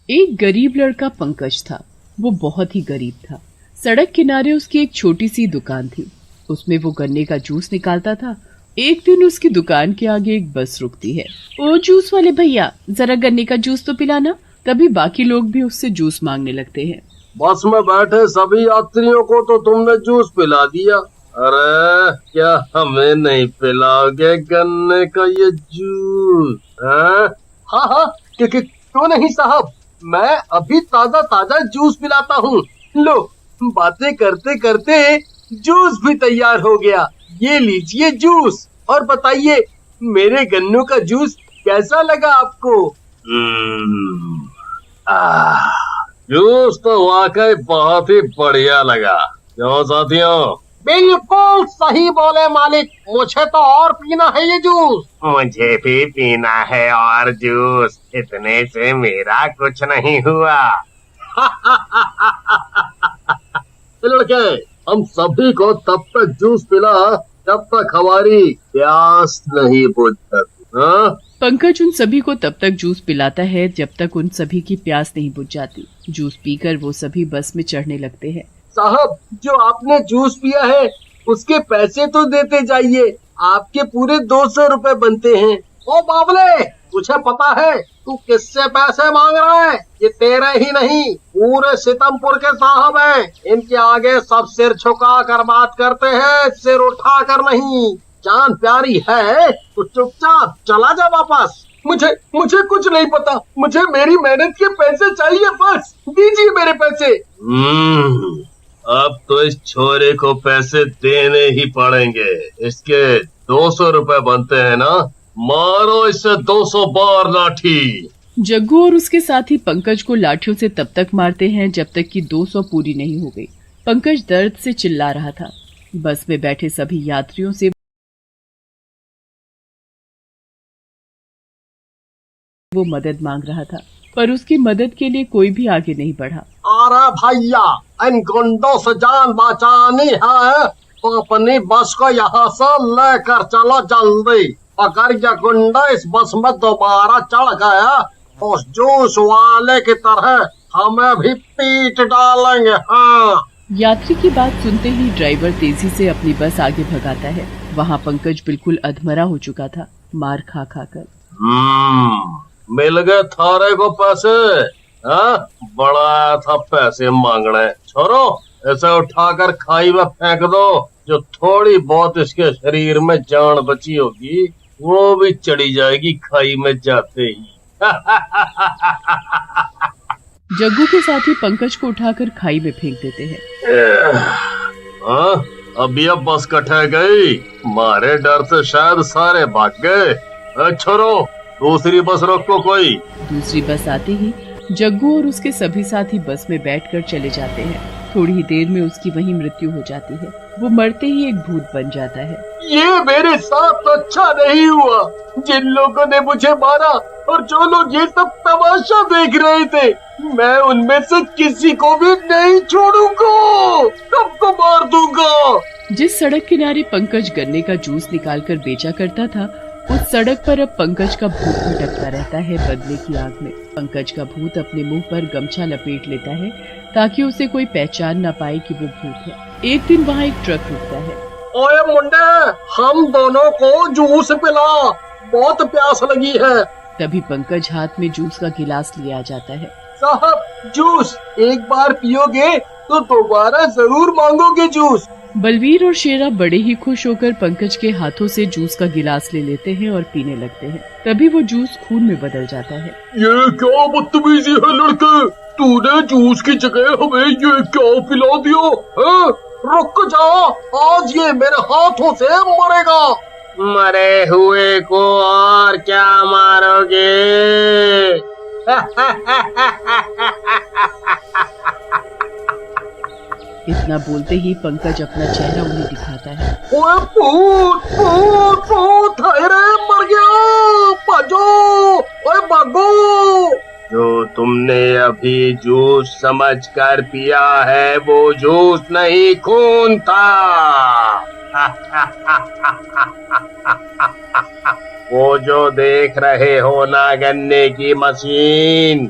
एक गरीब लड़का पंकज था। वो बहुत ही गरीब था। सड़क किनारे उसकी एक छोटी सी दुकान थी। उसमें वो गन्ने का जूस निकालता था। एक दिन उसकी दुकान के आगे एक बस रुकती है। ओ जूस वाले भैया, जरा गन्ने का जूस तो पिलाना। तभी बाकी लोग भी उससे जूस मांगने लगते हैं। बस में बैठे सभी यात्रियों को तो तुमने जूस पिला दिया। अरे क्या हमें नहीं पिलाओगे गन्ने का ये जूस? हाँ हाँ, क्यों नहीं साहब, मैं अभी ताजा ताजा जूस पिलाता हूँ। लो, बातें करते करते जूस भी तैयार हो गया। ये लीजिए जूस, और बताइए मेरे गन्नों का जूस कैसा लगा आपको? जूस तो वाकई बहुत ही बढ़िया लगा। क्यों साथियों? बिल्कुल सही बोले मालिक, मुझे तो और पीना है ये जूस। मुझे भी पीना है और जूस, इतने से मेरा कुछ नहीं हुआ। लड़के, हम सभी को तब तक जूस पिला जब तक हमारी प्यास नहीं बुझ जाती। हाँ? पंकज उन सभी को तब तक जूस पिलाता है जब तक उन सभी की प्यास नहीं बुझ जाती। जूस पीकर वो सभी बस में चढ़ने लगते हैं। साहब, जो आपने जूस पिया है उसके पैसे तो देते जाइए, आपके पूरे 200 रुपए बनते हैं। ओ बावले, तुझे पता है तू किससे पैसे मांग रहा है? ये तेरे ही नहीं, पूरे सितमपुर के साहब हैं। इनके आगे सब सिर झुका कर बात करते हैं, सिर उठा कर नहीं। जान प्यारी है तो चुपचाप चला जा वापस। मुझे कुछ नहीं पता, मुझे मेरी मेहनत के पैसे चाहिए, बस दीजिए मेरे पैसे। अब तो इस छोरे को पैसे देने ही पड़ेंगे। इसके 200 रुपए बनते हैं ना, मारो इससे 200 बार लाठी। जग्गू और उसके साथी पंकज को लाठियों से तब तक मारते हैं जब तक कि 200 पूरी नहीं हो गई। पंकज दर्द से चिल्ला रहा था। बस में बैठे सभी यात्रियों से वो मदद मांग रहा था, पर उसकी मदद के लिए कोई भी आगे नहीं बढ़ा। अरे भैया, इन गुंडों से जान बचानी है तो अपनी बस को यहाँ से लेकर चलो जल्दी। अगर ये गुंडा इस बस में दोबारा चढ़ गया तो जूस वाले की तरह हमें भी पीट डालेंगे। हाँ। यात्री की बात सुनते ही ड्राइवर तेजी से अपनी बस आगे भगाता है। वहाँ पंकज बिल्कुल अधमरा हो चुका था, मार खा खा कर। मिल गए थारे को पैसे? हाँ, बड़ा था पैसे मांगने। छोरो, ऐसे उठाकर खाई में फेंक दो। जो थोड़ी बहुत इसके शरीर में जान बची होगी वो भी चढ़ी जाएगी खाई में जाते ही। जग्गू के साथी पंकज को उठाकर खाई में फेंक देते हैं। हाँ, अब यह बस कट गई। मारे डर से शायद सारे भाग गए। छोरो, दूसरी बस रोको कोई। दूसरी बस आते ही जग्गू और उसके सभी साथी बस में बैठकर चले जाते हैं। थोड़ी ही देर में उसकी वहीं मृत्यु हो जाती है। वो मरते ही एक भूत बन जाता है। ये मेरे साथ अच्छा नहीं हुआ। जिन लोगों ने मुझे मारा और जो लोग ये सब तमाशा देख रहे थे, मैं उनमें से किसी को भी नहीं छोड़ूंगा, सबको मार दूंगा। जिस सड़क किनारे पंकज गन्ने का जूस निकालकर बेचा करता था, उस सड़क पर अब पंकज का भूत भटकता रहता है बदले की आग में। पंकज का भूत अपने मुंह पर गमछा लपेट लेता है ताकि उसे कोई पहचान न पाए कि वो भूत है। एक दिन वहाँ एक ट्रक रुकता है। ओए मुंडे, हम दोनों को जूस पिला, बहुत प्यास लगी है। तभी पंकज हाथ में जूस का गिलास लिया आ जाता है। साहब, जूस एक बार पियोगे तो दोबारा जरूर मांगोगे जूस। बलवीर और शेरा बड़े ही खुश होकर पंकज के हाथों से जूस का गिलास ले लेते हैं और पीने लगते हैं। तभी वो जूस खून में बदल जाता है। ये क्या बदतमीजी है लड़के, तूने जूस की जगह हमें ये क्या पिला दिया है? रुक जा, आज ये मेरे हाथों से मरेगा। मरे हुए को और क्या मारोगे? इतना बोलते ही पंकज अपना चेहरा उन्हें दिखाता है। ओए भूत भूत भूत, रे मर गया, भागो, ओए भागो। जो तुमने अभी जूस समझकर पिया है वो जूस नहीं, खून था। वो जो देख रहे हो ना गन्ने की मशीन,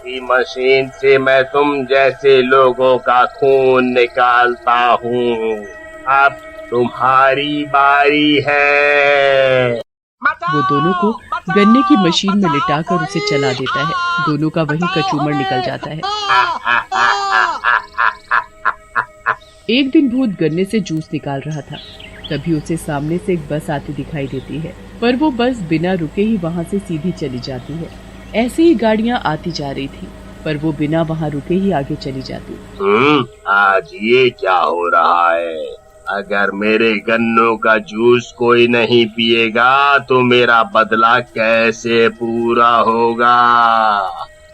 इसी मशीन से मैं तुम जैसे लोगों का खून निकालता हूँ। अब तुम्हारी बारी है। वो दोनों को गन्ने की मशीन में लिटाकर उसे चला देता है। दोनों का वहीं कचूमर निकल जाता है। एक दिन भूत गन्ने से जूस निकाल रहा था, तभी उसे सामने से एक बस आती दिखाई देती है, पर वो बस बिना रुके ही वहाँ से सीधी चली जाती है। ऐसे ही गाड़ियाँ आती जा रही थी, पर वो बिना वहाँ रुके ही आगे चली जाती। आज ये क्या हो रहा है? अगर मेरे गन्नों का जूस कोई नहीं पिएगा तो मेरा बदला कैसे पूरा होगा?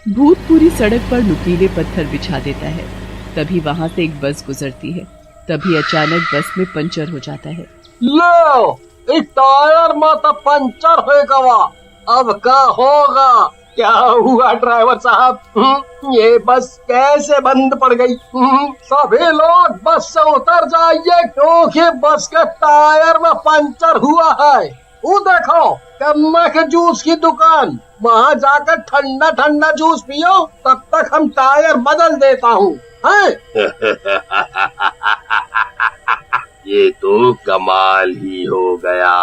भूत पूरी सड़क पर नुकीले पत्थर बिछा देता है। तभी वहाँ से एक बस गुजरती है। तभी अचानक बस में पंचर हो जाता है। लो, एक टायर माता पंचर हो गया। अब क्या होगा? क्या हुआ ड्राइवर साहब? ये बस कैसे बंद पड़ गई? सभी लोग बस से उतर जाइए, क्योंकि बस के टायर में पंचर हुआ है। वो देखो, गन्ना के जूस की दुकान, वहाँ जाकर ठंडा ठंडा जूस पियो, तब तक हम टायर बदल देता हूँ। ये तो कमाल ही हो गया।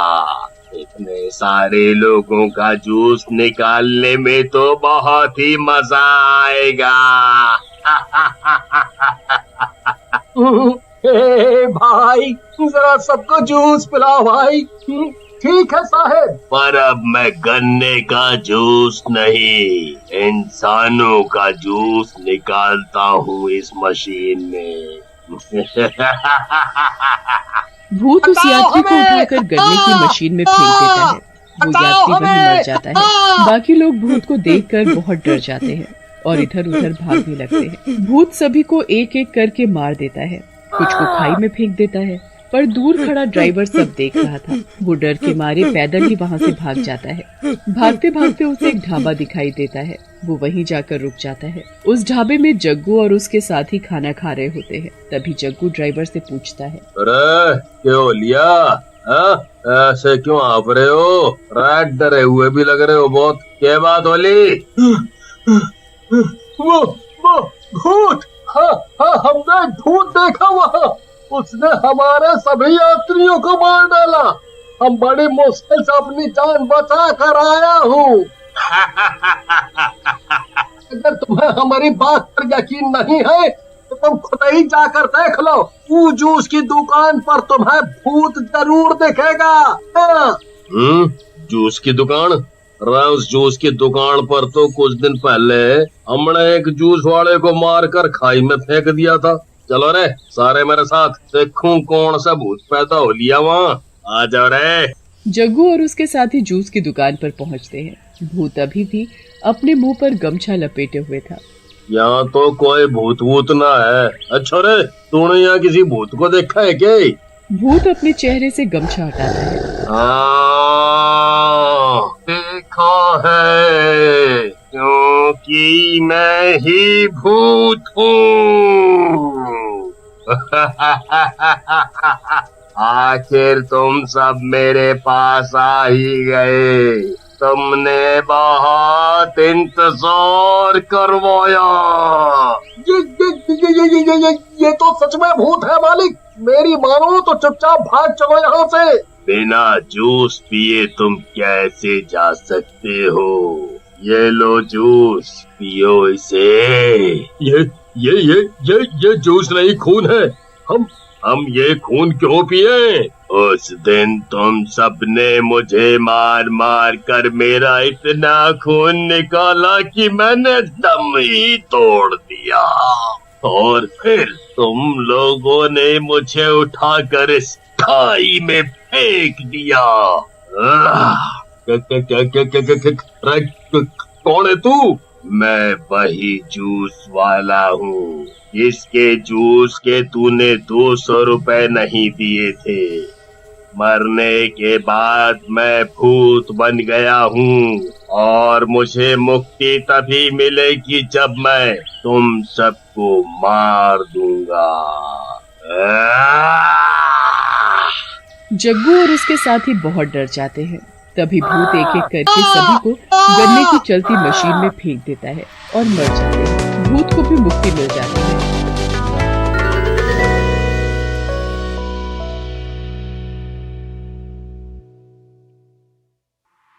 इतने सारे लोगों का जूस निकालने में तो बहुत ही मजा आएगा। भाई, जरा सबको जूस पिलाओ भाई। ठीक है साहब। पर अब मैं गन्ने का जूस नहीं, इंसानों का जूस निकालता हूँ इस मशीन में। भूत उस यात्री को उठाकर गन्ने की मशीन में फेंक देता है। वो यात्री वहीं मर जाता है। बाकी लोग भूत को देखकर बहुत डर जाते हैं और इधर उधर भागने लगते हैं। भूत सभी को एक एक करके मार देता है, कुछ को खाई में फेंक देता है, पर दूर खड़ा ड्राइवर सब देख रहा था। वो डर के मारे पैदल ही वहाँ से भाग जाता है। भागते भागते उसे एक ढाबा दिखाई देता है। वो वहीं जाकर रुक जाता है। उस ढाबे में जग्गू और उसके साथी खाना खा रहे होते हैं। तभी जग्गू ड्राइवर से पूछता है, अरे क्यों लिया? ऐसे क्यों आप रहे हो? रात डरे हुए भी लग रहे हो बहुत। क्या बात होली? वो भूत। हाँ, हमने भूत देखा वहाँ। उसने हमारे सभी यात्रियों को मार डाला। हम बड़ी मुश्किल से अपनी जान बचा कर आया हूँ। अगर तुम्हें हमारी बात पर यकीन नहीं है तो तुम खुद ही जाकर देख लो। वो जूस की दुकान पर तुम्हें भूत जरूर दिखेगा। जूस की दुकान? उस जूस की दुकान पर तो कुछ दिन पहले हमने एक जूस वाले को मारकर खाई में फेंक दिया था। चलो रे सारे मेरे साथ, देखूं कौन सा भूत पैदा हो लिया वहाँ। आ जाओ रे। जग्गू और उसके साथी जूस की दुकान पर पहुँचते हैं। भूत अभी भी अपने मुंह पर गमछा लपेटे हुए था। यहाँ तो कोई भूत वूत ना है। अच्छा रे, तूने यहाँ किसी भूत को देखा है क्या? भूत अपने चेहरे से गमछा हटाता है। देखा है, क्योंकि मैं ही भूत हूँ। आखिर तुम सब मेरे पास आ ही गए। तुमने बहुत इंतजार करवाया। ये तो सच में भूत है मालिक। मेरी मानो तो चुपचाप भाग चलो यहाँ से। बिना जूस पिए तुम कैसे जा सकते हो? ये लो जूस, पियो इसे। ये जूस नहीं, खून है। हम ये खून क्यों पिए? उस दिन तुम सबने मुझे मार मार कर मेरा इतना खून निकाला कि मैंने दम ही तोड़ दिया, और फिर तुम लोगों ने मुझे उठाकर इस खाई में फेंक दिया। कौन है तू? मैं वही जूस वाला हूँ, इसके जूस के तूने 200 रुपए नहीं दिए थे। मरने के बाद मैं भूत बन गया हूँ, और मुझे मुक्ति तभी मिलेगी जब मैं तुम सबको मार दूंगा। जग्गू और उसके साथी बहुत डर जाते हैं। तभी भूत एक एक करके सभी को गन्ने की चलती मशीन में फेंक देता है और मर जाते हैं। भूत को भी मुक्ति मिल जाती है।